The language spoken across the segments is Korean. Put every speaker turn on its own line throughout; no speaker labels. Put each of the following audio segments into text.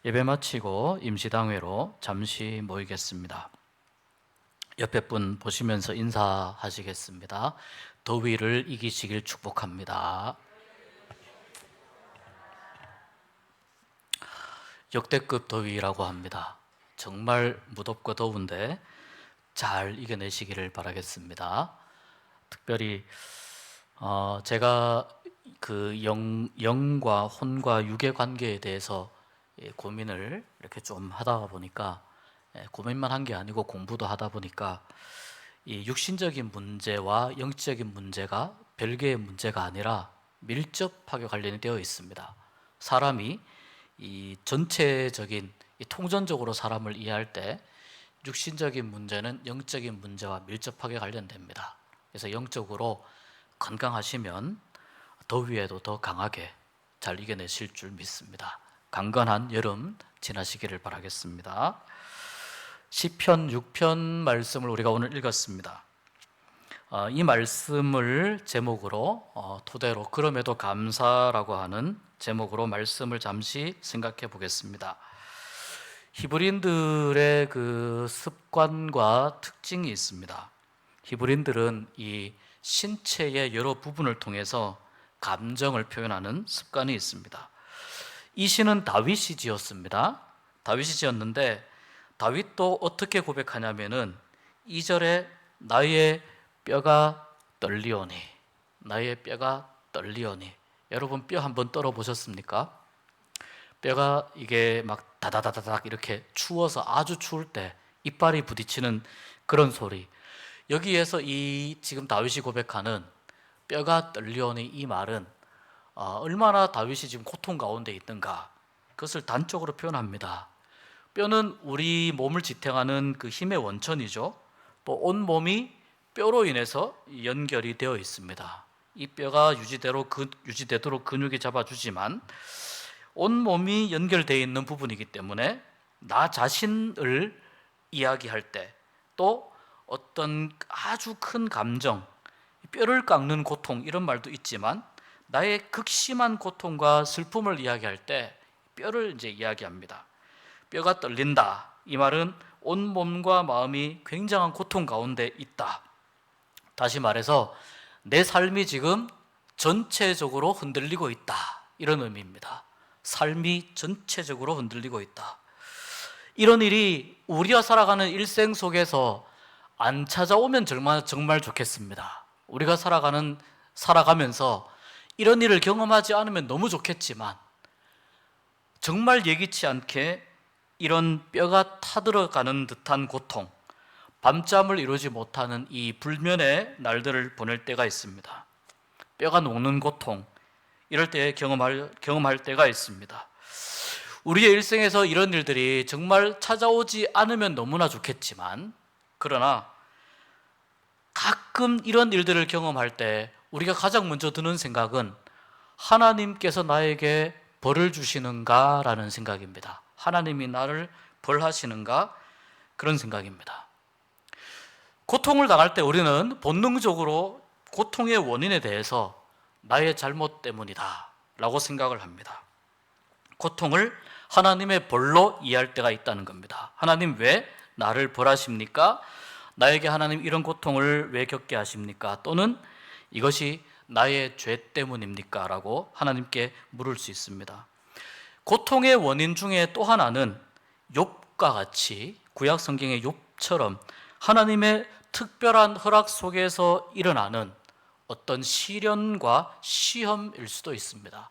예배 마치고 임시당회로 잠시 모이겠습니다. 옆에 분 보시면서 인사하시겠습니다. 더위를 이기시길 축복합니다. 역대급 더위라고 합니다. 정말 무덥고 더운데 잘 이겨내시기를 바라겠습니다. 특별히 제가 그 영과 혼과 육의 관계에 대해서 고민을 이렇게 좀 하다 보니까, 고민만 한 게 아니고 공부도 하다 보니까 이 육신적인 문제와 영적인 문제가 별개의 문제가 아니라 밀접하게 관련이 되어 있습니다. 사람이 이 전체적인 통전적으로 사람을 이해할 때 육신적인 문제는 영적인 문제와 밀접하게 관련됩니다. 그래서 영적으로 건강하시면 더위에도 더 강하게 잘 이겨내실 줄 믿습니다. 강건한 여름 지나시기를 바라겠습니다. 시편 6편 말씀을 우리가 오늘 읽었습니다. 이 말씀을 제목으로 토대로 그럼에도 감사라고 하는 제목으로 말씀을 잠시 생각해 보겠습니다. 히브리인들의 그 습관과 특징이 있습니다. 히브리인들은 이 신체의 여러 부분을 통해서 감정을 표현하는 습관이 있습니다. 이 시는 다윗이 지었습니다. 다윗이 지었는데 다윗도 어떻게 고백하냐면은 2절에 나의 뼈가 떨리오니, 나의 뼈가 떨리오니. 여러분 뼈 한번 떨어 보셨습니까? 뼈가 이게 막 다다다다닥 이렇게 추워서 아주 추울 때 이빨이 부딪히는 그런 소리. 여기에서 이 지금 다윗이 고백하는 뼈가 떨리오니 이 말은 얼마나 다윗이 지금 고통 가운데 있는가, 그것을 단적으로 표현합니다. 뼈는 우리 몸을 지탱하는 그 힘의 원천이죠. 또 온몸이 뼈로 인해서 연결이 되어 있습니다. 이 뼈가 유지되도록 근육이 잡아주지만 온몸이 연결되어 있는 부분이기 때문에 나 자신을 이야기할 때, 또 어떤 아주 큰 감정, 뼈를 깎는 고통 이런 말도 있지만 나의 극심한 고통과 슬픔을 이야기할 때 뼈를 이제 이야기합니다. 뼈가 떨린다. 이 말은 온몸과 마음이 굉장한 고통 가운데 있다. 다시 말해서 내 삶이 지금 전체적으로 흔들리고 있다. 이런 의미입니다. 삶이 전체적으로 흔들리고 있다. 이런 일이 우리가 살아가는 일생 속에서 안 찾아오면 정말 좋겠습니다. 우리가 살아가면서 이런 일을 경험하지 않으면 너무 좋겠지만, 정말 예기치 않게 이런 뼈가 타들어가는 듯한 고통, 밤잠을 이루지 못하는 이 불면의 날들을 보낼 때가 있습니다. 뼈가 녹는 고통, 이럴 때 경험할 때가 있습니다. 우리의 일생에서 이런 일들이 정말 찾아오지 않으면 너무나 좋겠지만, 그러나 가끔 이런 일들을 경험할 때 우리가 가장 먼저 드는 생각은 하나님께서 나에게 벌을 주시는가 라는 생각입니다. 하나님이 나를 벌하시는가, 그런 생각입니다. 고통을 당할 때 우리는 본능적으로 고통의 원인에 대해서 나의 잘못 때문이다 라고 생각을 합니다. 고통을 하나님의 벌로 이해할 때가 있다는 겁니다. 하나님 왜 나를 벌하십니까? 나에게 하나님 이런 고통을 왜 겪게 하십니까? 또는 이것이 나의 죄 때문입니까? 라고 하나님께 물을 수 있습니다. 고통의 원인 중에 또 하나는 욥과 같이, 구약 성경의 욥처럼 하나님의 특별한 허락 속에서 일어나는 어떤 시련과 시험일 수도 있습니다.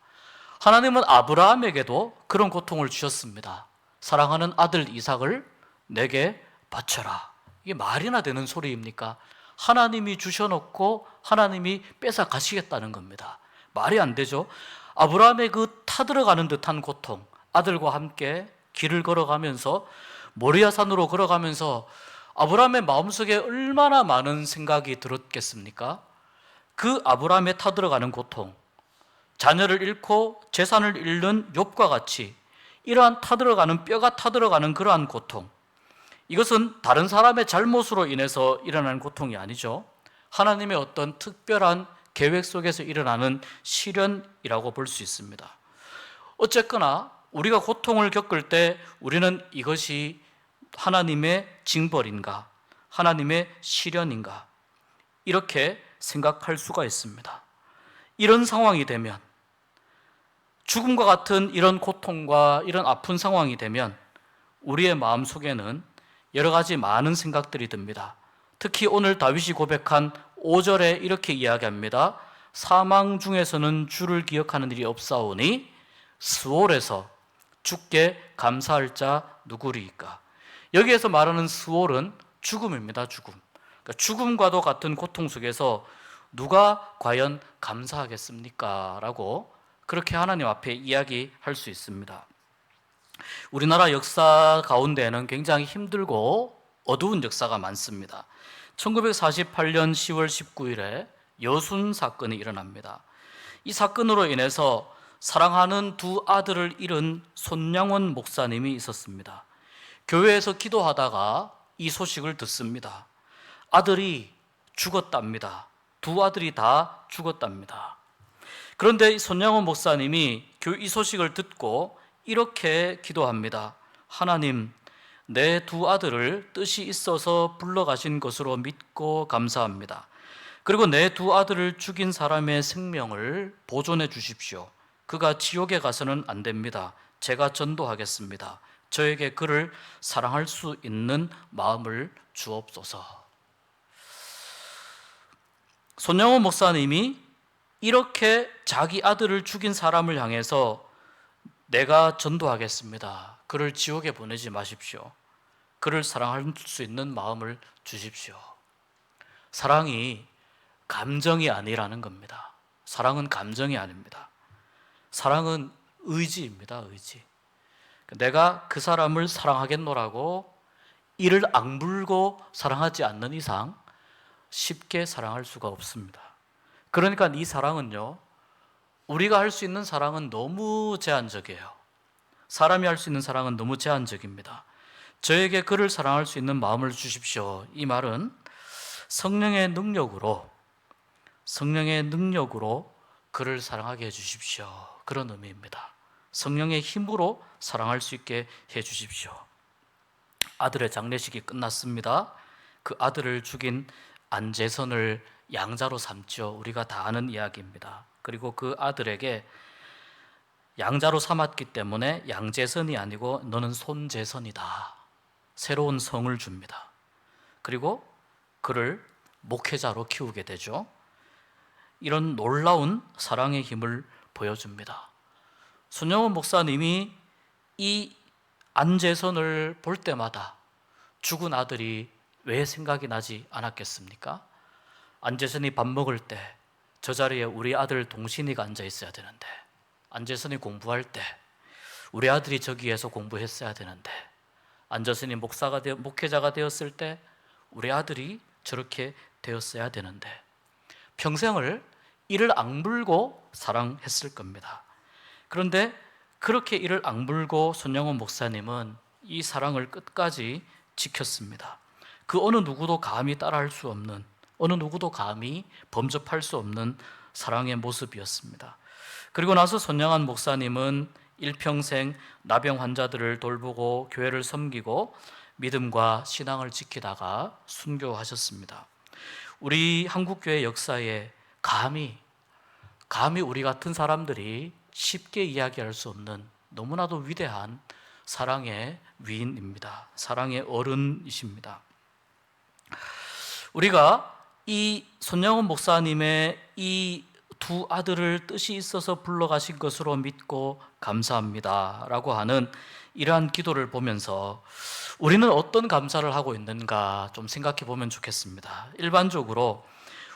하나님은 아브라함에게도 그런 고통을 주셨습니다. 사랑하는 아들 이삭을 내게 바쳐라. 이게 말이나 되는 소리입니까? 하나님이 주셔놓고 하나님이 뺏어 가시겠다는 겁니다. 말이 안 되죠. 아브라함의 그 타들어가는 듯한 고통, 아들과 함께 길을 걸어가면서, 모리아 산으로 걸어가면서 아브라함의 마음속에 얼마나 많은 생각이 들었겠습니까? 그 아브라함의 타들어가는 고통, 자녀를 잃고 재산을 잃는 욥과 같이 이러한 뼈가 타들어가는 그러한 고통, 이것은 다른 사람의 잘못으로 인해서 일어나는 고통이 아니죠. 하나님의 어떤 특별한 계획 속에서 일어나는 시련이라고 볼 수 있습니다. 어쨌거나 우리가 고통을 겪을 때 우리는 이것이 하나님의 징벌인가, 하나님의 시련인가, 이렇게 생각할 수가 있습니다. 이런 상황이 되면, 죽음과 같은 이런 고통과 이런 아픈 상황이 되면 우리의 마음속에는 여러 가지 많은 생각들이 듭니다. 특히 오늘 다윗이 고백한 5절에 이렇게 이야기합니다. 사망 중에서는 주를 기억하는 일이 없사오니 스올에서 주께 감사할 자 누구리이까. 여기에서 말하는 스올은 죽음입니다. 죽음. 그러니까 죽음과도 같은 고통 속에서 누가 과연 감사하겠습니까? 라고 그렇게 하나님 앞에 이야기할 수 있습니다. 우리나라 역사 가운데는 굉장히 힘들고 어두운 역사가 많습니다. 1948년 10월 19일에 여순 사건이 일어납니다. 이 사건으로 인해서 사랑하는 두 아들을 잃은 손양원 목사님이 있었습니다. 교회에서 기도하다가 이 소식을 듣습니다. 아들이 죽었답니다. 두 아들이 다 죽었답니다. 그런데 손양원 목사님이 이 소식을 듣고 이렇게 기도합니다. 하나님, 내 두 아들을 뜻이 있어서 불러가신 것으로 믿고 감사합니다. 그리고 내 두 아들을 죽인 사람의 생명을 보존해 주십시오. 그가 지옥에 가서는 안 됩니다. 제가 전도하겠습니다. 저에게 그를 사랑할 수 있는 마음을 주옵소서. 손양원 목사님이 이렇게 자기 아들을 죽인 사람을 향해서 내가 전도하겠습니다. 그를 지옥에 보내지 마십시오. 그를 사랑할 수 있는 마음을 주십시오. 사랑이 감정이 아니라는 겁니다. 사랑은 감정이 아닙니다. 사랑은 의지입니다. 의지. 내가 그 사람을 사랑하겠노라고 이를 악물고 사랑하지 않는 이상 쉽게 사랑할 수가 없습니다. 그러니까 이 사랑은요, 우리가 할 수 있는 사랑은 너무 제한적이에요. 사람이 할 수 있는 사랑은 너무 제한적입니다. 저에게 그를 사랑할 수 있는 마음을 주십시오. 이 말은 성령의 능력으로 그를 사랑하게 해주십시오. 그런 의미입니다. 성령의 힘으로 사랑할 수 있게 해주십시오. 아들의 장례식이 끝났습니다. 그 아들을 죽인 안재선을 양자로 삼죠. 우리가 다 아는 이야기입니다. 그리고 그 아들에게 양자로 삼았기 때문에 양재선이 아니고 너는 손재선이다. 새로운 성을 줍니다. 그리고 그를 목회자로 키우게 되죠. 이런 놀라운 사랑의 힘을 보여줍니다. 손양원 목사님이 이 안재선을 볼 때마다 죽은 아들이 왜 생각이 나지 않았겠습니까? 안재선이 밥 먹을 때 저 자리에 우리 아들 동신이가 앉아 있어야 되는데, 안재선이 공부할 때 우리 아들이 저기에서 공부했어야 되는데, 안재선이 목회자가 되었을 때 우리 아들이 저렇게 되었어야 되는데, 평생을 이를 악물고 사랑했을 겁니다. 그런데 그렇게 이를 악물고 손양원 목사님은 이 사랑을 끝까지 지켰습니다. 그 어느 누구도 감히 따라할 수 없는, 어느 누구도 감히 범접할 수 없는 사랑의 모습이었습니다. 그리고 나서 손양원 목사님은 일평생 나병 환자들을 돌보고 교회를 섬기고 믿음과 신앙을 지키다가 순교하셨습니다. 우리 한국교회 역사에 감히 우리 같은 사람들이 쉽게 이야기할 수 없는 너무나도 위대한 사랑의 위인입니다. 사랑의 어른이십니다. 우리가 이 손양원 목사님의 이 두 아들을 뜻이 있어서 불러가신 것으로 믿고 감사합니다 라고 하는 이러한 기도를 보면서 우리는 어떤 감사를 하고 있는가 좀 생각해 보면 좋겠습니다. 일반적으로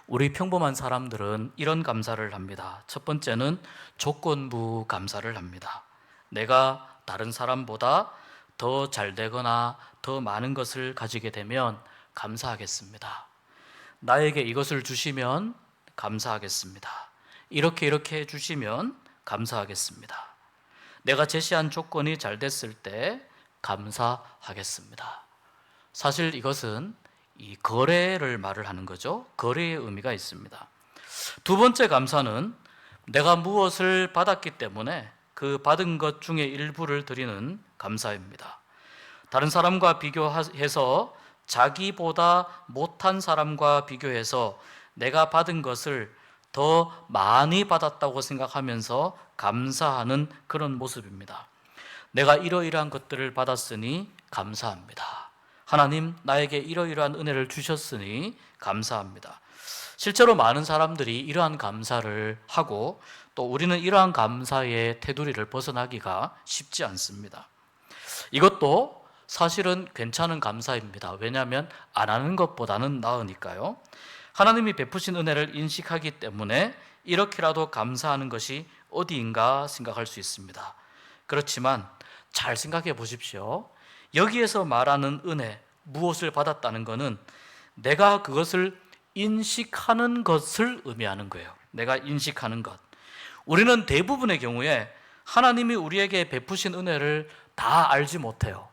우리 평범한 사람들은 이런 감사를 합니다. 첫 번째는 조건부 감사를 합니다. 내가 다른 사람보다 더 잘 되거나 더 많은 것을 가지게 되면 감사하겠습니다. 나에게 이것을 주시면 감사하겠습니다. 이렇게 해주시면 감사하겠습니다. 내가 제시한 조건이 잘 됐을 때 감사하겠습니다. 사실 이것은 이 거래를 말을 하는 거죠. 거래의 의미가 있습니다. 두 번째 감사는 내가 무엇을 받았기 때문에 그 받은 것 중에 일부를 드리는 감사입니다. 다른 사람과 비교해서 자기보다 못한 사람과 비교해서 내가 받은 것을 더 많이 받았다고 생각하면서 감사하는 그런 모습입니다. 내가 이러이러한 것들을 받았으니 감사합니다. 하나님, 나에게 이러이러한 은혜를 주셨으니 감사합니다. 실제로 많은 사람들이 이러한 감사를 하고 또 우리는 이러한 감사의 테두리를 벗어나기가 쉽지 않습니다. 이것도 사실은 괜찮은 감사입니다. 왜냐하면 안 하는 것보다는 나으니까요. 하나님이 베푸신 은혜를 인식하기 때문에 이렇게라도 감사하는 것이 어디인가 생각할 수 있습니다. 그렇지만 잘 생각해 보십시오. 여기에서 말하는 은혜, 무엇을 받았다는 것은 내가 그것을 인식하는 것을 의미하는 거예요. 내가 인식하는 것. 우리는 대부분의 경우에 하나님이 우리에게 베푸신 은혜를 다 알지 못해요.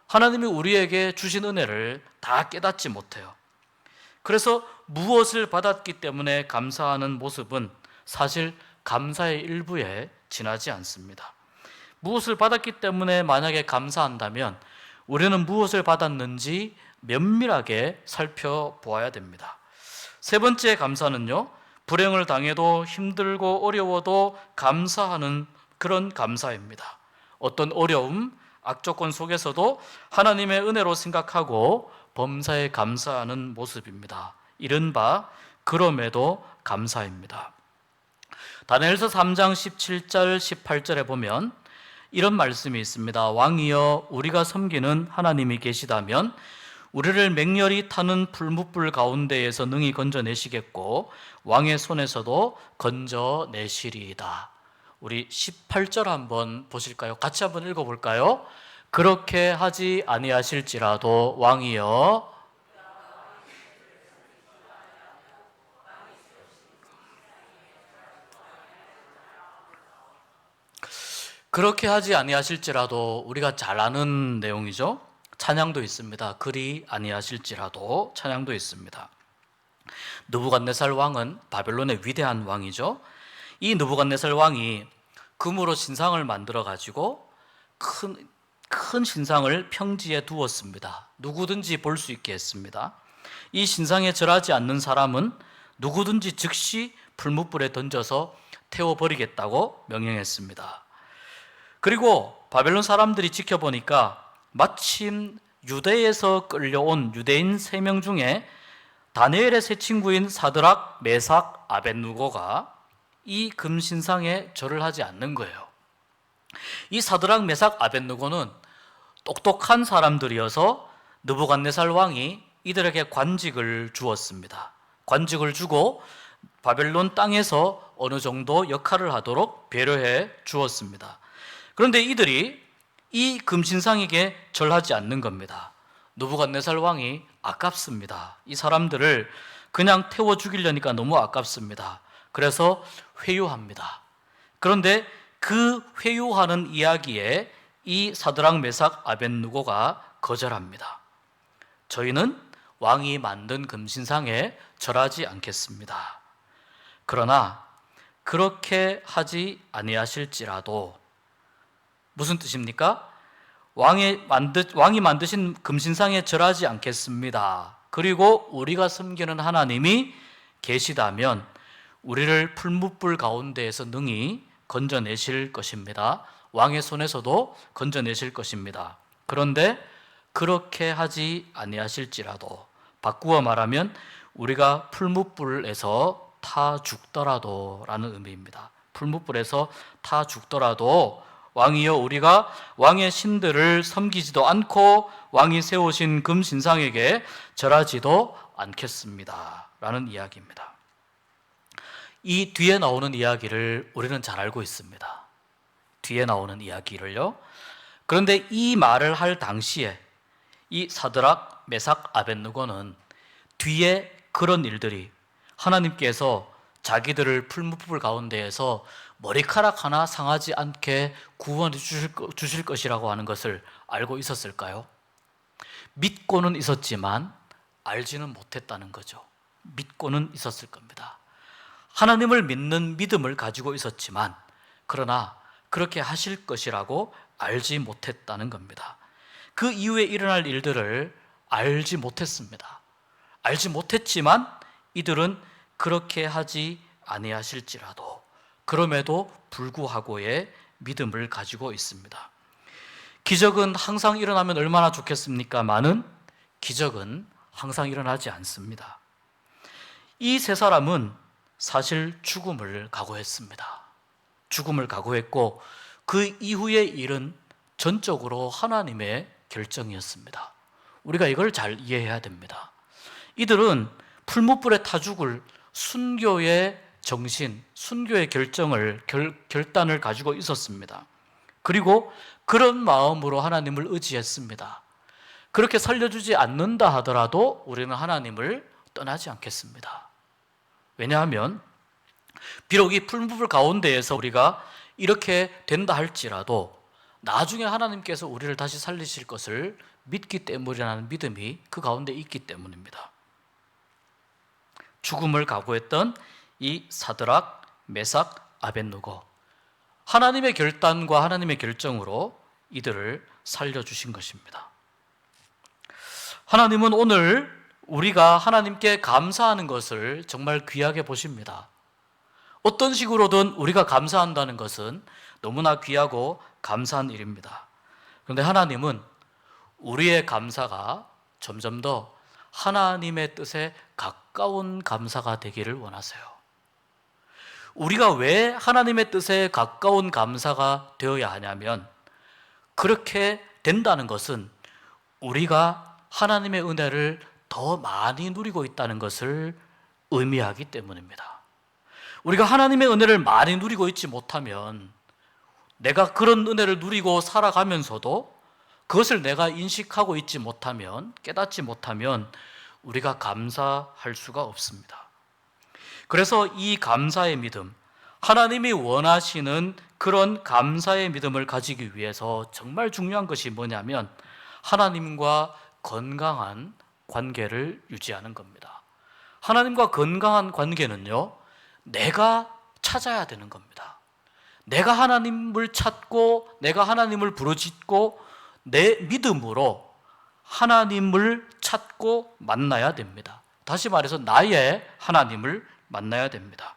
하나님이 우리에게 주신 은혜를 다 깨닫지 못해요. 그래서 무엇을 받았기 때문에 감사하는 모습은 사실 감사의 일부에 지나지 않습니다. 무엇을 받았기 때문에 만약에 감사한다면 우리는 무엇을 받았는지 면밀하게 살펴보아야 됩니다. 세 번째 감사는요, 불행을 당해도 힘들고 어려워도 감사하는 그런 감사입니다. 어떤 어려움, 악조건 속에서도 하나님의 은혜로 생각하고 범사에 감사하는 모습입니다. 이른바 그럼에도 감사입니다. 다니엘서 3장 17절 18절에 보면 이런 말씀이 있습니다. 왕이여, 우리가 섬기는 하나님이 계시다면 우리를 맹렬히 타는 풀무불 가운데에서 능히 건져내시겠고 왕의 손에서도 건져내시리이다. 우리 18절 한번 보실까요? 같이 한번 읽어볼까요? 그렇게 하지 아니하실지라도 왕이여, 그렇게 하지 아니하실지라도 우리가 잘 아는 내용이죠. 찬양도 있습니다. 그리 아니하실지라도 찬양도 있습니다. 느부갓네살 왕은 바벨론의 위대한 왕이죠. 이 느부갓네살 왕이 금으로 신상을 만들어 가지고 큰 신상을 평지에 두었습니다. 누구든지 볼 수 있게 했습니다. 이 신상에 절하지 않는 사람은 누구든지 즉시 풀무불에 던져서 태워버리겠다고 명령했습니다. 그리고 바벨론 사람들이 지켜보니까 마침 유대에서 끌려온 유대인 3명 중에 다니엘의 세 친구인 사드락, 메삭, 아벳느고가 이 금신상에 절을 하지 않는 거예요. 이 사드락, 메삭, 아벳느고는 똑똑한 사람들이어서 느부갓네살 왕이 이들에게 관직을 주었습니다. 관직을 주고 바벨론 땅에서 어느 정도 역할을 하도록 배려해 주었습니다. 그런데 이들이 이 금신상에게 절하지 않는 겁니다. 느부갓네살 왕이 아깝습니다. 이 사람들을 그냥 태워 죽이려니까 너무 아깝습니다. 그래서 회유합니다. 그런데 그 회유하는 이야기에 이 사드락, 메삭, 아벳느고가 거절합니다. 저희는 왕이 만든 금신상에 절하지 않겠습니다. 그러나 그렇게 하지 아니하실지라도, 무슨 뜻입니까? 왕이 만드신 금신상에 절하지 않겠습니다. 그리고 우리가 섬기는 하나님이 계시다면 우리를 풀무불 가운데에서 능히 건져내실 것입니다. 왕의 손에서도 건져내실 것입니다. 그런데 그렇게 하지 아니하실지라도, 바꾸어 말하면 우리가 풀무불에서 타 죽더라도 라는 의미입니다. 풀무불에서 타 죽더라도 왕이여, 우리가 왕의 신들을 섬기지도 않고 왕이 세우신 금신상에게 절하지도 않겠습니다 라는 이야기입니다. 이 뒤에 나오는 이야기를 우리는 잘 알고 있습니다. 뒤에 나오는 이야기를요. 그런데 이 말을 할 당시에 이 사드락, 메삭, 아벳느고는 뒤에 그런 일들이, 하나님께서 자기들을 풀무불 가운데에서 머리카락 하나 상하지 않게 구원해 주실 것이라고 하는 것을 알고 있었을까요? 믿고는 있었지만 알지는 못했다는 거죠. 믿고는 있었을 겁니다. 하나님을 믿는 믿음을 가지고 있었지만, 그러나 그렇게 하실 것이라고 알지 못했다는 겁니다. 그 이후에 일어날 일들을 알지 못했습니다. 알지 못했지만 이들은 그렇게 하지 아니하실지라도 그럼에도 불구하고의 믿음을 가지고 있습니다. 기적은 항상 일어나면 얼마나 좋겠습니까마는 기적은 항상 일어나지 않습니다. 이 세 사람은 사실 죽음을 각오했습니다. 죽음을 각오했고 그 이후의 일은 전적으로 하나님의 결정이었습니다. 우리가 이걸 잘 이해해야 됩니다. 이들은 풀무불에 타 죽을 순교의 정신, 순교의 결단을 가지고 있었습니다. 그리고 그런 마음으로 하나님을 의지했습니다. 그렇게 살려주지 않는다 하더라도 우리는 하나님을 떠나지 않겠습니다. 왜냐하면 비록 이 풀무불 가운데에서 우리가 이렇게 된다 할지라도 나중에 하나님께서 우리를 다시 살리실 것을 믿기 때문이라는 믿음이 그 가운데 있기 때문입니다. 죽음을 각오했던 이 사드락, 메삭, 아벳느고, 하나님의 결단과 하나님의 결정으로 이들을 살려주신 것입니다. 하나님은 오늘 우리가 하나님께 감사하는 것을 정말 귀하게 보십니다. 어떤 식으로든 우리가 감사한다는 것은 너무나 귀하고 감사한 일입니다. 그런데 하나님은 우리의 감사가 점점 더 하나님의 뜻에 가까운 감사가 되기를 원하세요. 우리가 왜 하나님의 뜻에 가까운 감사가 되어야 하냐면 그렇게 된다는 것은 우리가 하나님의 은혜를 더 많이 누리고 있다는 것을 의미하기 때문입니다. 우리가 하나님의 은혜를 많이 누리고 있지 못하면 내가 그런 은혜를 누리고 살아가면서도 그것을 내가 인식하고 있지 못하면, 깨닫지 못하면 우리가 감사할 수가 없습니다. 그래서 이 감사의 믿음, 하나님이 원하시는 그런 감사의 믿음을 가지기 위해서 정말 중요한 것이 뭐냐면 하나님과 건강한 관계를 유지하는 겁니다. 하나님과 건강한 관계는요, 내가 찾아야 되는 겁니다. 내가 하나님을 찾고 내가 하나님을 부르짖고 내 믿음으로 하나님을 찾고 만나야 됩니다. 다시 말해서 나의 하나님을 만나야 됩니다.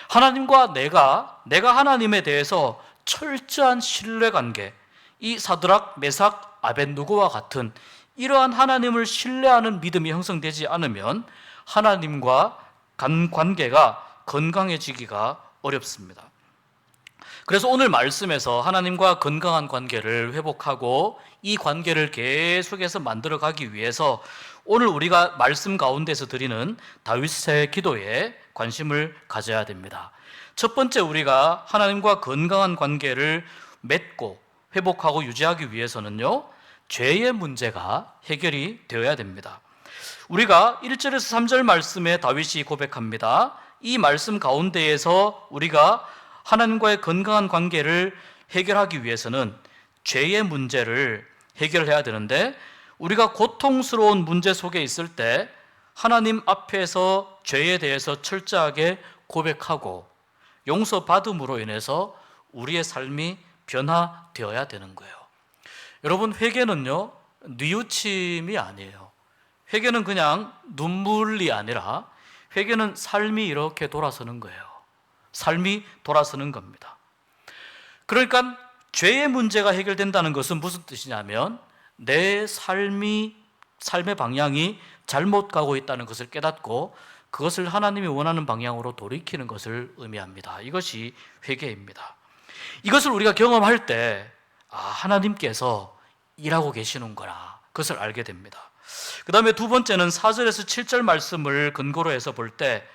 하나님과 내가 하나님에 대해서 철저한 신뢰관계, 이 사드락, 메삭, 아벳느고와 같은 이러한 하나님을 신뢰하는 믿음이 형성되지 않으면 하나님과 관계가 건강해지기가 어렵습니다. 그래서 오늘 말씀에서 하나님과 건강한 관계를 회복하고 이 관계를 계속해서 만들어가기 위해서 오늘 우리가 말씀 가운데서 드리는 다윗의 기도에 관심을 가져야 됩니다. 첫 번째, 우리가 하나님과 건강한 관계를 맺고 회복하고 유지하기 위해서는요, 죄의 문제가 해결이 되어야 됩니다. 우리가 1절에서 3절 말씀에 다윗이 고백합니다. 이 말씀 가운데에서 우리가 하나님과의 건강한 관계를 해결하기 위해서는 죄의 문제를 해결해야 되는데, 우리가 고통스러운 문제 속에 있을 때 하나님 앞에서 죄에 대해서 철저하게 고백하고 용서받음으로 인해서 우리의 삶이 변화되어야 되는 거예요. 여러분, 회개는요, 뉘우침이 아니에요. 회개는 그냥 눈물이 아니라 회개는 삶이 이렇게 돌아서는 거예요. 삶이 돌아서는 겁니다. 그러니까 죄의 문제가 해결된다는 것은 무슨 뜻이냐면 내 삶의 방향이 잘못 가고 있다는 것을 깨닫고 그것을 하나님이 원하는 방향으로 돌이키는 것을 의미합니다. 이것이 회개입니다. 이것을 우리가 경험할 때 하나님께서 일하고 계시는구나, 그것을 알게 됩니다. 그 다음에 두 번째는 4절에서 7절 말씀을 근거로 해서 볼 때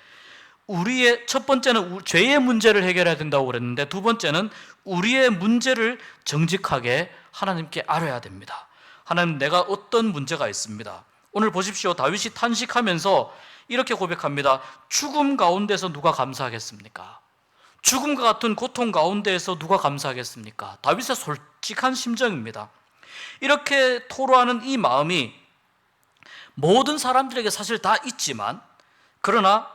우리의 첫 번째는 죄의 문제를 해결해야 된다고 그랬는데 두 번째는 우리의 문제를 정직하게 하나님께 알아야 됩니다. 하나님, 내가 어떤 문제가 있습니다. 오늘 보십시오. 다윗이 탄식하면서 이렇게 고백합니다. 죽음 가운데서 누가 감사하겠습니까? 죽음과 같은 고통 가운데에서 누가 감사하겠습니까? 다윗의 솔직한 심정입니다. 이렇게 토로하는 이 마음이 모든 사람들에게 사실 다 있지만, 그러나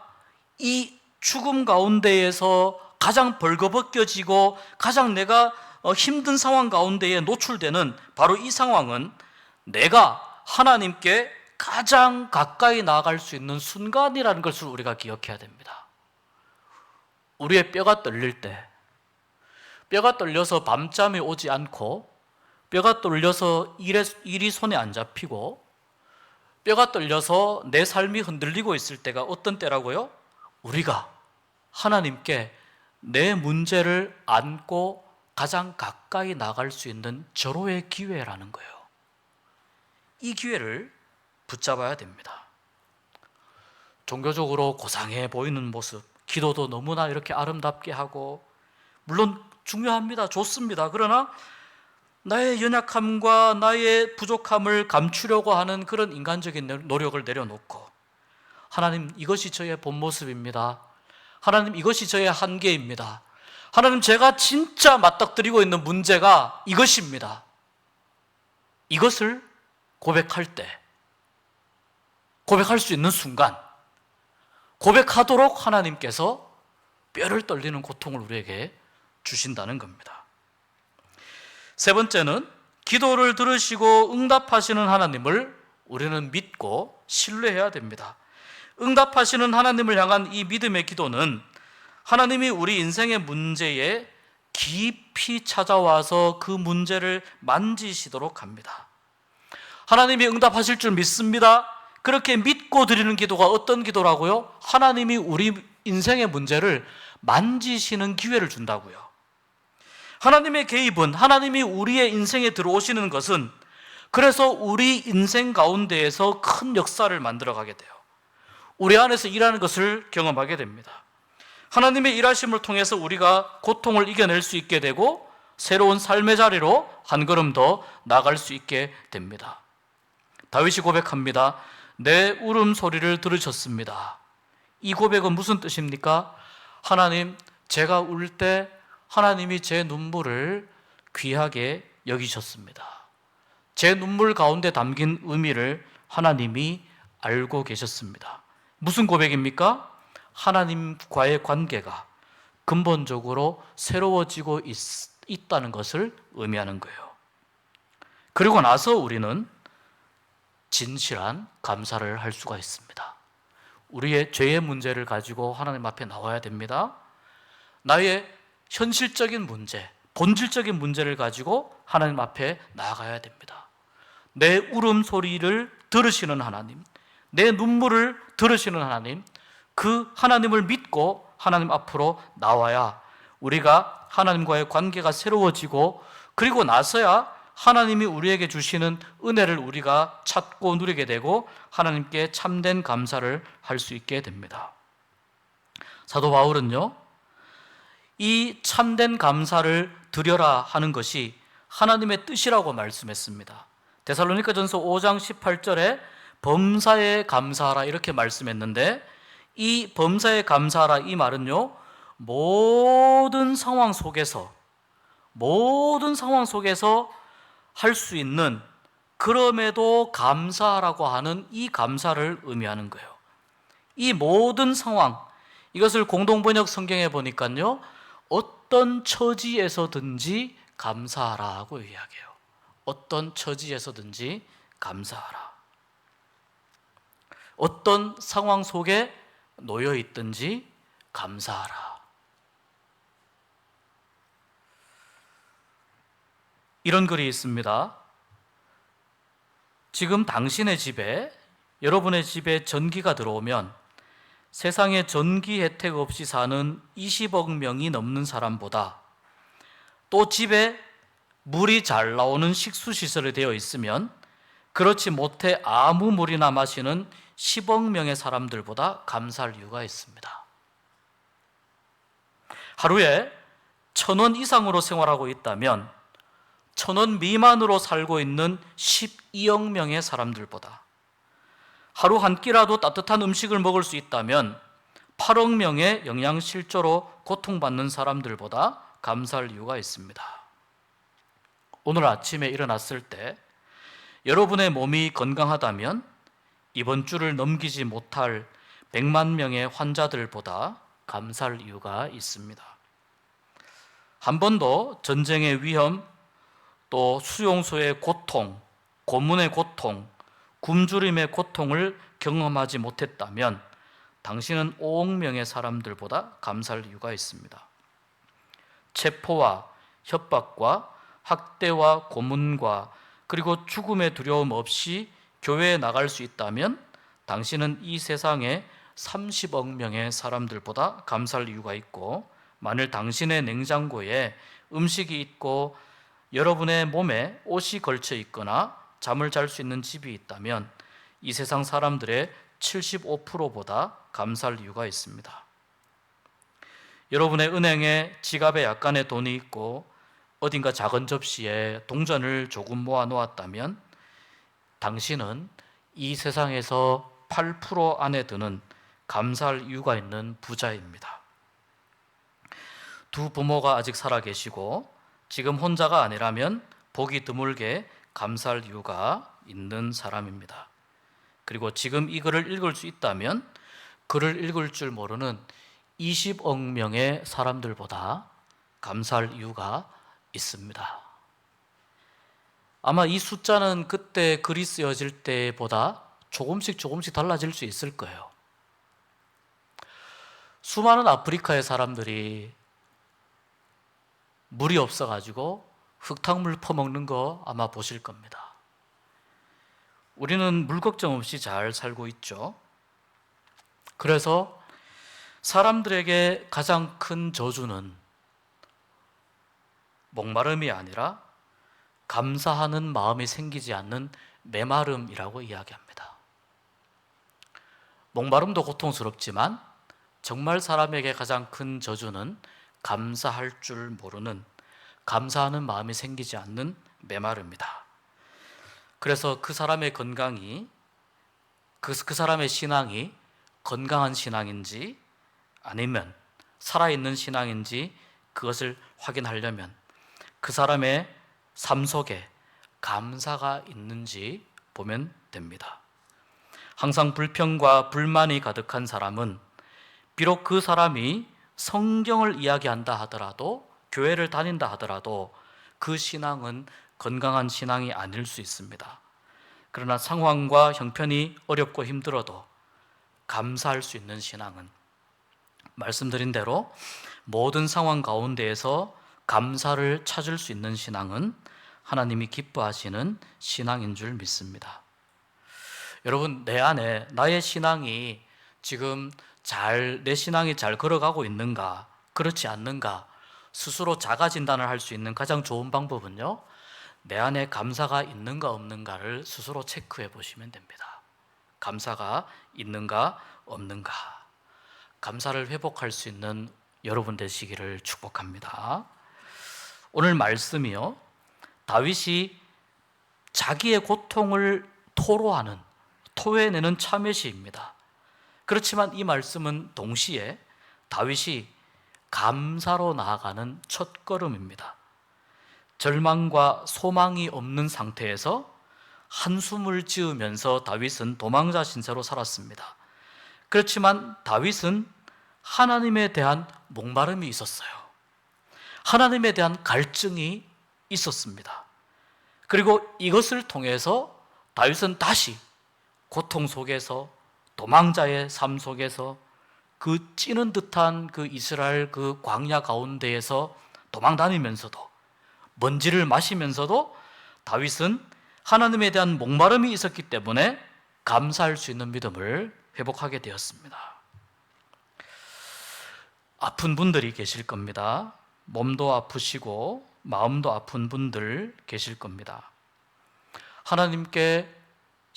이 죽음 가운데에서 가장 벌거벗겨지고 가장 내가 힘든 상황 가운데에 노출되는 바로 이 상황은 내가 하나님께 가장 가까이 나아갈 수 있는 순간이라는 것을 우리가 기억해야 됩니다. 우리의 뼈가 떨릴 때, 뼈가 떨려서 밤잠이 오지 않고, 뼈가 떨려서 일이 손에 안 잡히고, 뼈가 떨려서 내 삶이 흔들리고 있을 때가 어떤 때라고요? 우리가 하나님께 내 문제를 안고 가장 가까이 나갈 수 있는 절호의 기회라는 거예요. 이 기회를 붙잡아야 됩니다. 종교적으로 고상해 보이는 모습, 기도도 너무나 이렇게 아름답게 하고, 물론 중요합니다. 좋습니다. 그러나 나의 연약함과 나의 부족함을 감추려고 하는 그런 인간적인 노력을 내려놓고, 하나님, 이것이 저의 본 모습입니다. 하나님, 이것이 저의 한계입니다. 하나님, 제가 진짜 맞닥뜨리고 있는 문제가 이것입니다. 이것을 고백할 때, 고백할 수 있는 순간, 고백하도록 하나님께서 뼈를 떨리는 고통을 우리에게 주신다는 겁니다. 세 번째는 기도를 들으시고 응답하시는 하나님을 우리는 믿고 신뢰해야 됩니다. 응답하시는 하나님을 향한 이 믿음의 기도는 하나님이 우리 인생의 문제에 깊이 찾아와서 그 문제를 만지시도록 합니다. 하나님이 응답하실 줄 믿습니다. 그렇게 믿고 드리는 기도가 어떤 기도라고요? 하나님이 우리 인생의 문제를 만지시는 기회를 준다고요. 하나님의 개입은, 하나님이 우리의 인생에 들어오시는 것은 그래서 우리 인생 가운데에서 큰 역사를 만들어가게 돼요. 우리 안에서 일하는 것을 경험하게 됩니다. 하나님의 일하심을 통해서 우리가 고통을 이겨낼 수 있게 되고 새로운 삶의 자리로 한 걸음 더 나아갈 수 있게 됩니다. 다윗이 고백합니다. 내 울음소리를 들으셨습니다. 이 고백은 무슨 뜻입니까? 하나님, 제가 울 때 하나님이 제 눈물을 귀하게 여기셨습니다. 제 눈물 가운데 담긴 의미를 하나님이 알고 계셨습니다. 무슨 고백입니까? 하나님과의 관계가 근본적으로 새로워지고 있다는 것을 의미하는 거예요. 그리고 나서 우리는 진실한 감사를 할 수가 있습니다. 우리의 죄의 문제를 가지고 하나님 앞에 나와야 됩니다. 나의 현실적인 문제, 본질적인 문제를 가지고 하나님 앞에 나아가야 됩니다. 내 울음소리를 들으시는 하나님, 내 눈물을 들으시는 하나님, 그 하나님을 믿고 하나님 앞으로 나와야 우리가 하나님과의 관계가 새로워지고, 그리고 나서야 하나님이 우리에게 주시는 은혜를 우리가 찾고 누리게 되고 하나님께 참된 감사를 할 수 있게 됩니다. 사도 바울은요, 이 참된 감사를 드려라 하는 것이 하나님의 뜻이라고 말씀했습니다. 데살로니가전서 5장 18절에 범사에 감사하라 이렇게 말씀했는데, 이 범사에 감사하라 이 말은요, 모든 상황 속에서 할 수 있는, 그럼에도 감사하라고 하는 이 감사를 의미하는 거예요. 이 모든 상황, 이것을 공동번역 성경에 보니까요, 어떤 처지에서든지 감사하라고 이야기해요. 어떤 처지에서든지 감사하라. 어떤 상황 속에 놓여 있든지 감사하라. 이런 글이 있습니다. 지금 당신의 집에, 여러분의 집에 전기가 들어오면 세상에 전기 혜택 없이 사는 20억 명이 넘는 사람보다, 또 집에 물이 잘 나오는 식수시설이 되어 있으면 그렇지 못해 아무 물이나 마시는 10억 명의 사람들보다 감사할 이유가 있습니다. 하루에 1,000원 이상으로 생활하고 있다면 1,000원 미만으로 살고 있는 12억 명의 사람들보다, 하루 한 끼라도 따뜻한 음식을 먹을 수 있다면 8억 명의 영양실조로 고통받는 사람들보다 감사할 이유가 있습니다. 오늘 아침에 일어났을 때 여러분의 몸이 건강하다면 이번 주를 넘기지 못할 100만 명의 환자들보다 감사할 이유가 있습니다. 한 번도 전쟁의 위험, 또 수용소의 고통, 고문의 고통, 굶주림의 고통을 경험하지 못했다면 당신은 5억 명의 사람들보다 감사할 이유가 있습니다. 체포와 협박과 학대와 고문과 그리고 죽음의 두려움 없이 교회에 나갈 수 있다면 당신은 이 세상에 30억 명의 사람들보다 감사할 이유가 있고, 만일 당신의 냉장고에 음식이 있고 여러분의 몸에 옷이 걸쳐 있거나 잠을 잘 수 있는 집이 있다면 이 세상 사람들의 75%보다 감사할 이유가 있습니다. 여러분의 은행에 지갑에 약간의 돈이 있고 어딘가 작은 접시에 동전을 조금 모아 놓았다면 당신은 이 세상에서 8% 안에 드는 감사할 이유가 있는 부자입니다. 두 부모가 아직 살아 계시고 지금 혼자가 아니라면 보기 드물게 감사할 이유가 있는 사람입니다. 그리고 지금 이 글을 읽을 수 있다면 글을 읽을 줄 모르는 20억 명의 사람들보다 감사할 이유가 있습니다. 아마 이 숫자는 그때 글이 쓰여질 때보다 조금씩 달라질 수 있을 거예요. 수많은 아프리카의 사람들이 물이 없어가지고 흙탕물 퍼먹는 거 아마 보실 겁니다. 우리는 물 걱정 없이 잘 살고 있죠. 그래서 사람들에게 가장 큰 저주는 목마름이 아니라 감사하는 마음이 생기지 않는 메마름이라고 이야기합니다. 목마름도 고통스럽지만 정말 사람에게 가장 큰 저주는 감사할 줄 모르는, 감사하는 마음이 생기지 않는 메마릅니다. 그래서 그 사람의 건강이, 그 사람의 신앙이 건강한 신앙인지 아니면 살아있는 신앙인지 그것을 확인하려면 그 사람의 삶 속에 감사가 있는지 보면 됩니다. 항상 불평과 불만이 가득한 사람은 비록 그 사람이 성경을 이야기한다 하더라도, 교회를 다닌다 하더라도 그 신앙은 건강한 신앙이 아닐 수 있습니다. 그러나 상황과 형편이 어렵고 힘들어도 감사할 수 있는 신앙은, 말씀드린 대로 모든 상황 가운데에서 감사를 찾을 수 있는 신앙은 하나님이 기뻐하시는 신앙인 줄 믿습니다. 여러분, 내 안에 나의 신앙이 지금 내 신앙이 잘 걸어가고 있는가, 그렇지 않는가 스스로 자가 진단을 할 수 있는 가장 좋은 방법은요, 내 안에 감사가 있는가 없는가를 스스로 체크해 보시면 됩니다. 감사가 있는가 없는가, 감사를 회복할 수 있는 여러분 되시기를 축복합니다. 오늘 말씀이요, 다윗이 자기의 고통을 토해내는 참회시입니다. 그렇지만 이 말씀은 동시에 다윗이 감사로 나아가는 첫걸음입니다. 절망과 소망이 없는 상태에서 한숨을 지으면서 다윗은 도망자 신세로 살았습니다. 그렇지만 다윗은 하나님에 대한 목마름이 있었어요. 하나님에 대한 갈증이 있었습니다. 그리고 이것을 통해서 다윗은 다시 고통 속에서, 도망자의 삶 속에서, 그 찌는 듯한 그 이스라엘 그 광야 가운데에서 도망다니면서도, 먼지를 마시면서도 다윗은 하나님에 대한 목마름이 있었기 때문에 감사할 수 있는 믿음을 회복하게 되었습니다. 아픈 분들이 계실 겁니다. 몸도 아프시고 마음도 아픈 분들 계실 겁니다. 하나님께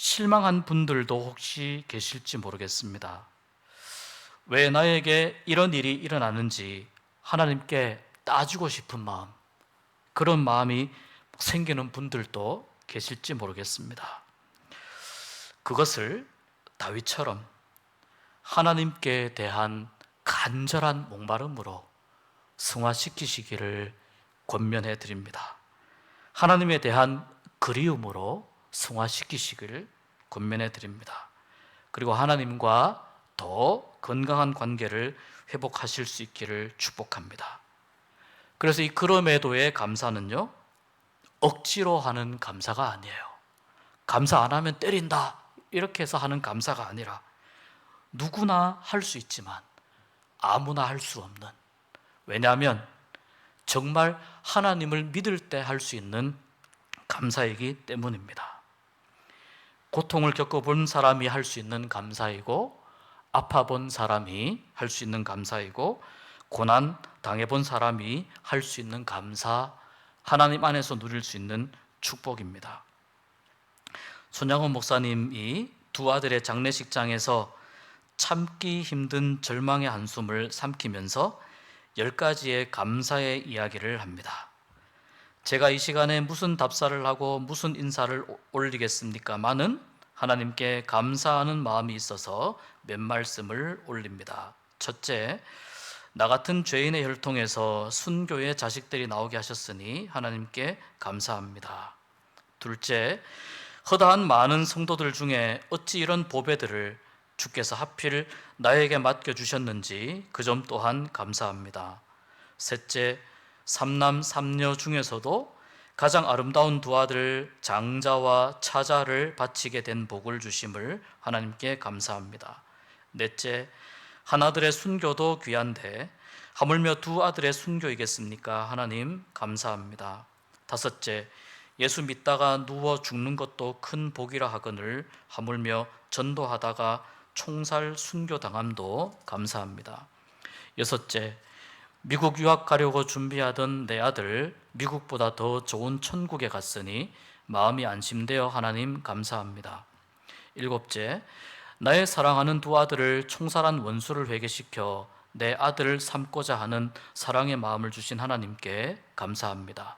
실망한 분들도 혹시 계실지 모르겠습니다. 왜 나에게 이런 일이 일어나는지 하나님께 따지고 싶은 마음, 그런 마음이 생기는 분들도 계실지 모르겠습니다. 그것을 다윗처럼 하나님께 대한 간절한 목마름으로 승화시키시기를 권면해 드립니다. 하나님에 대한 그리움으로 승화시키시기를 권면해 드립니다. 그리고 하나님과 더 건강한 관계를 회복하실 수 있기를 축복합니다. 그래서 이 그럼에도의 감사는요, 억지로 하는 감사가 아니에요. 감사 안 하면 때린다 이렇게 해서 하는 감사가 아니라 누구나 할 수 있지만 아무나 할 수 없는, 왜냐하면 정말 하나님을 믿을 때 할 수 있는 감사이기 때문입니다. 고통을 겪어본 사람이 할 수 있는 감사이고, 아파본 사람이 할 수 있는 감사이고, 고난 당해본 사람이 할 수 있는 감사, 하나님 안에서 누릴 수 있는 축복입니다. 손양원 목사님이 두 아들의 장례식장에서 참기 힘든 절망의 한숨을 삼키면서 10가지의 감사의 이야기를 합니다. 제가 이 시간에 무슨 답사를 하고 무슨 인사를 올리겠습니까마는 하나님께 감사하는 마음이 있어서 몇 말씀을 올립니다. 첫째, 나 같은 죄인의 혈통에서 순교의 자식들이 나오게 하셨으니 하나님께 감사합니다. 둘째, 허다한 많은 성도들 중에 어찌 이런 보배들을 주께서 하필 나에게 맡겨주셨는지 그 점 또한 감사합니다. 셋째, 삼남 삼녀 중에서도 가장 아름다운 두 아들 장자와 차자를 바치게 된 복을 주심을 하나님께 감사합니다. 넷째, 하나들의 순교도 귀한데 하물며 두 아들의 순교이겠습니까? 하나님 감사합니다. 다섯째, 예수 믿다가 누워 죽는 것도 큰 복이라 하거늘 하물며 전도하다가 총살 순교당함도 감사합니다. 여섯째, 미국 유학 가려고 준비하던 내 아들 미국보다 더 좋은 천국에 갔으니 마음이 안심되어 하나님 감사합니다. 일곱째, 나의 사랑하는 두 아들을 총살한 원수를 회개시켜 내 아들을 삼고자 하는 사랑의 마음을 주신 하나님께 감사합니다.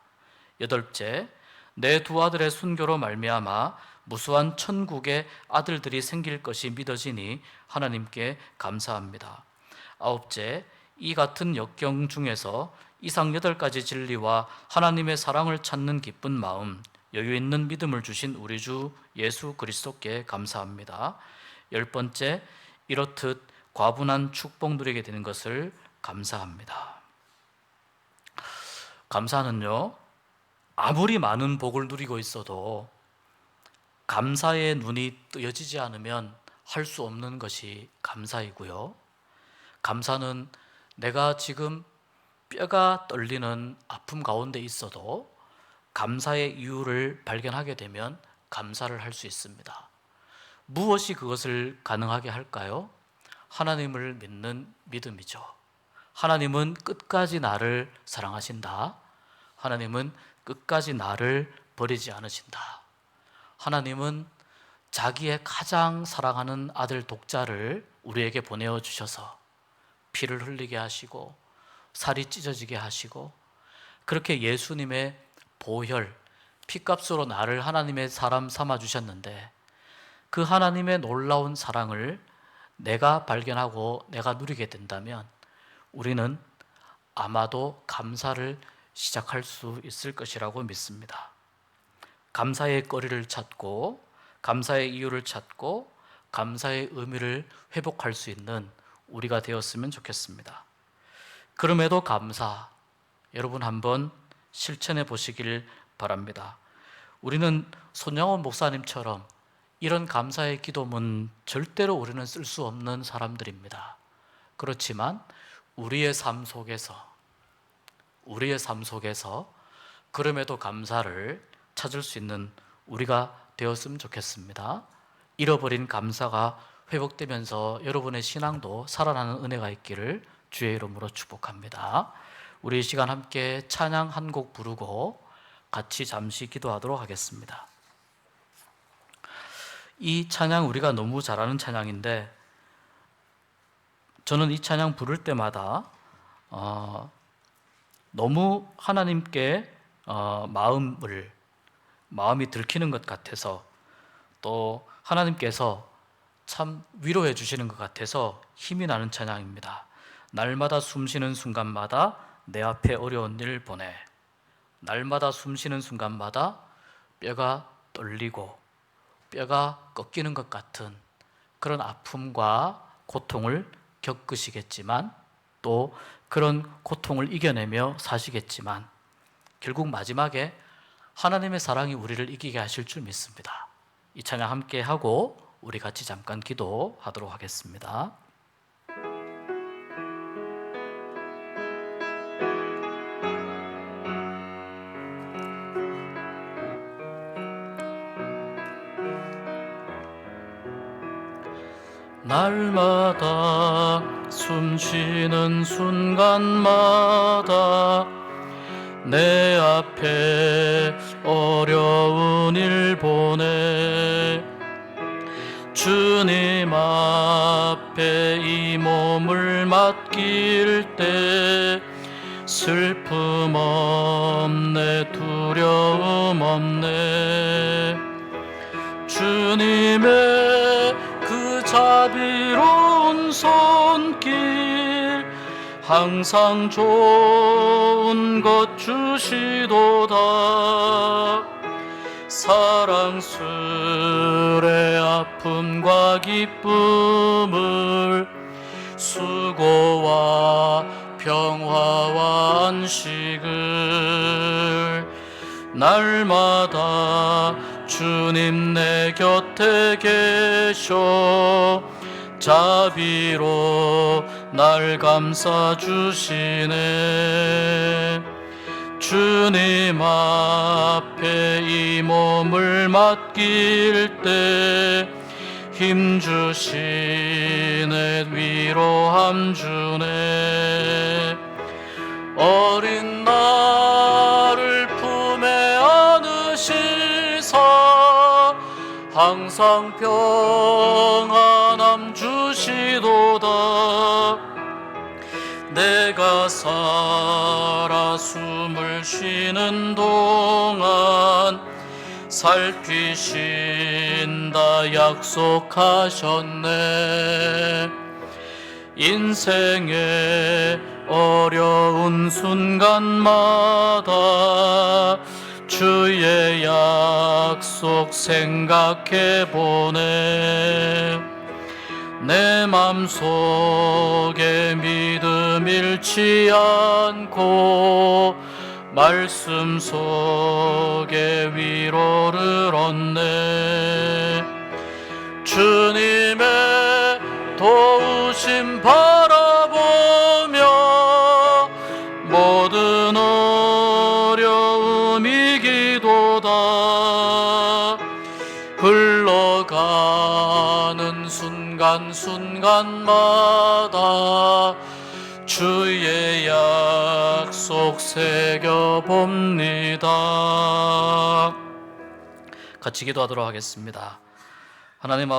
여덟째, 내 두 아들의 순교로 말미암아 무수한 천국의 아들들이 생길 것이 믿어지니 하나님께 감사합니다. 아홉째, 이 같은 역경 중에서 이상 8가지 진리와 하나님의 사랑을 찾는 기쁜 마음, 여유 있는 믿음을 주신 우리 주 예수 그리스도께 감사합니다. 10번째, 이렇듯 과분한 축복 누리게 되는 것을 감사합니다. 감사는요, 아무리 많은 복을 누리고 있어도 감사의 눈이 뜨여지지 않으면 할 수 없는 것이 감사이고요. 감사는 내가 지금 뼈가 떨리는 아픔 가운데 있어도 감사의 이유를 발견하게 되면 감사를 할 수 있습니다. 무엇이 그것을 가능하게 할까요? 하나님을 믿는 믿음이죠. 하나님은 끝까지 나를 사랑하신다. 하나님은 끝까지 나를 버리지 않으신다. 하나님은 자기의 가장 사랑하는 아들 독자를 우리에게 보내어 주셔서 피를 흘리게 하시고 살이 찢어지게 하시고 그렇게 예수님의 보혈, 피값으로 나를 하나님의 사람 삼아 주셨는데 그 하나님의 놀라운 사랑을 내가 발견하고 내가 누리게 된다면 우리는 아마도 감사를 시작할 수 있을 것이라고 믿습니다. 감사의 거리를 찾고 감사의 이유를 찾고 감사의 의미를 회복할 수 있는 우리가 되었으면 좋겠습니다. 그럼에도 감사, 여러분 한번 실천해 보시길 바랍니다. 우리는 손양원 목사님처럼 이런 감사의 기도문 절대로 우리는 쓸 수 없는 사람들입니다. 그렇지만 우리의 삶 속에서 그럼에도 감사를 찾을 수 있는 우리가 되었으면 좋겠습니다. 잃어버린 감사가 회복되면서 여러분의 신앙도 살아나는 은혜가 있기를 주의 이름으로 축복합니다. 우리 이 시간 함께 찬양 한 곡 부르고 같이 잠시 기도하도록 하겠습니다. 이 찬양 우리가 너무 잘 아는 찬양인데 저는 이 찬양 부를 때마다 너무 하나님께 마음이 들키는 것 같아서 또 하나님께서 참 위로해 주시는 것 같아서 힘이 나는 찬양입니다. 날마다 숨쉬는 순간마다 내 앞에 어려운 일 보내. 날마다 숨쉬는 순간마다 뼈가 떨리고 뼈가 꺾이는 것 같은 그런 아픔과 고통을 겪으시겠지만 또 그런 고통을 이겨내며 사시겠지만 결국 마지막에 하나님의 사랑이 우리를 이기게 하실 줄 믿습니다. 이 찬양 함께 하고 우리 같이 잠깐 기도하도록 하겠습니다. 날마다 숨쉬는 순간마다 내 앞에 어려운 일 보내 주님 앞에 이 몸을 맡길 때 슬픔 없네 두려움 없네 주님의 그 자비로운 손길 항상 좋은 것 주시도다 사랑스레 아픔과 기쁨을 수고와 평화와 안식을 날마다 주님 내 곁에 계셔 자비로 날 감싸주시네 주님 앞에 이 몸을 맡길 때 힘주시네 위로함 주네 어린 나를 품에 안으시사 항상 평안함 주시도다 내가 살아 숨을 쉬는 동안 살피신다 약속하셨네 인생의 어려운 순간마다 주의 약속 생각해보네 내 맘속에 믿음 잃지 않고 말씀 속에 위로를 얻네 주님의 도우심 바라보며 모든 어려움 이기도다 흘러가는 순간순간마다 주의 약속 새겨봅니다. 같이 기도하도록 하겠습니다. 하나님 아버지